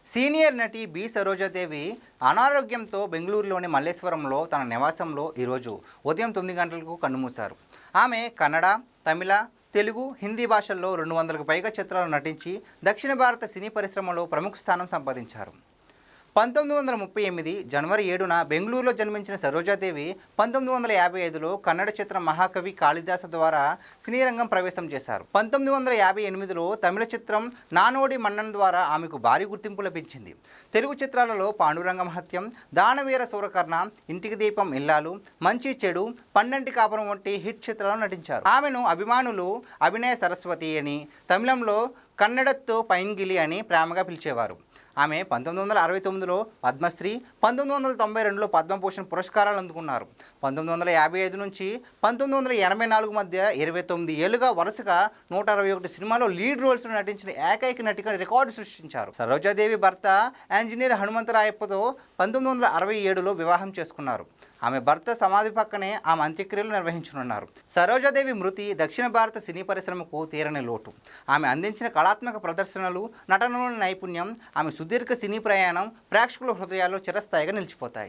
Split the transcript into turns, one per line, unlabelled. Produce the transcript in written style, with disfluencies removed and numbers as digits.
Senior నటి B Sarojadevi అనారోగ్యంతో బెంగళూరులోని మల్లేశ్వరంలో తన నివాసంలో ఈరోజు ఉదయం 9 గంటలకు కన్నుమూశారు. ఆమె కన్నడ, తమిళ, తెలుగు, హిందీ భాషల్లో 200కు పైగా చిత్రాలు నటించి దక్షిణ భారత సినీ పరిశ్రమలో ప్రముఖ స్థానం సంపాదించారు. 1938 జనవరి 7న బెంగళూరులో జన్మించిన సరోజాదేవి 1955లో కన్నడ చిత్రం మహాకవి కాళిదాస ద్వారా సినీ రంగం ప్రవేశం చేశారు. 1958లో తమిళ చిత్రం నానోడి మన్నన్ ద్వారా ఆమెకు భారీ గుర్తింపు లభించింది. తెలుగు చిత్రాలలో పాండురంగ మహత్యం, దానవీర సూరకర్ణ, ఇంటికి దీపం ఇల్లాలు, మంచి చెడు, పన్నెంటి కాపురం వంటి హిట్ చిత్రాలు నటించారు. ఆమెను అభిమానులు అభినయ సరస్వతి అని, తమిళంలో కన్నడత్తు పైన్గిలి అని ప్రేమగా పిలిచేవారు. ఆమె 1969లో పద్మశ్రీ, 1992లో పద్మభూషణ్ పురస్కారాలు అందుకున్నారు. 1955 నుంచి 1984 మధ్య 29 ఏళ్లుగా వరుసగా 161 సినిమాలో లీడ్ రోల్స్లో నటించిన ఏకైక నటిగా రికార్డు సృష్టించారు. సరోజాదేవి భర్త ఇంజనీర్ హనుమంతరాయప్పతో 1967లో వివాహం చేసుకున్నారు. ఆమె భర్త సమాధి పక్కనే ఆమె అంత్యక్రియలు నిర్వహించనున్నారు. సరోజాదేవి మృతి దక్షిణ భారత సినీ పరిశ్రమకు తీరని లోటు. ఆమె అందించిన కళాత్మక ప్రదర్శనలు, నటనలోని నైపుణ్యం, ఆమె సుదీర్ఘ సినీ ప్రయాణం ప్రేక్షకుల హృదయాల్లో చిరస్థాయిగా నిలిచిపోతాయి.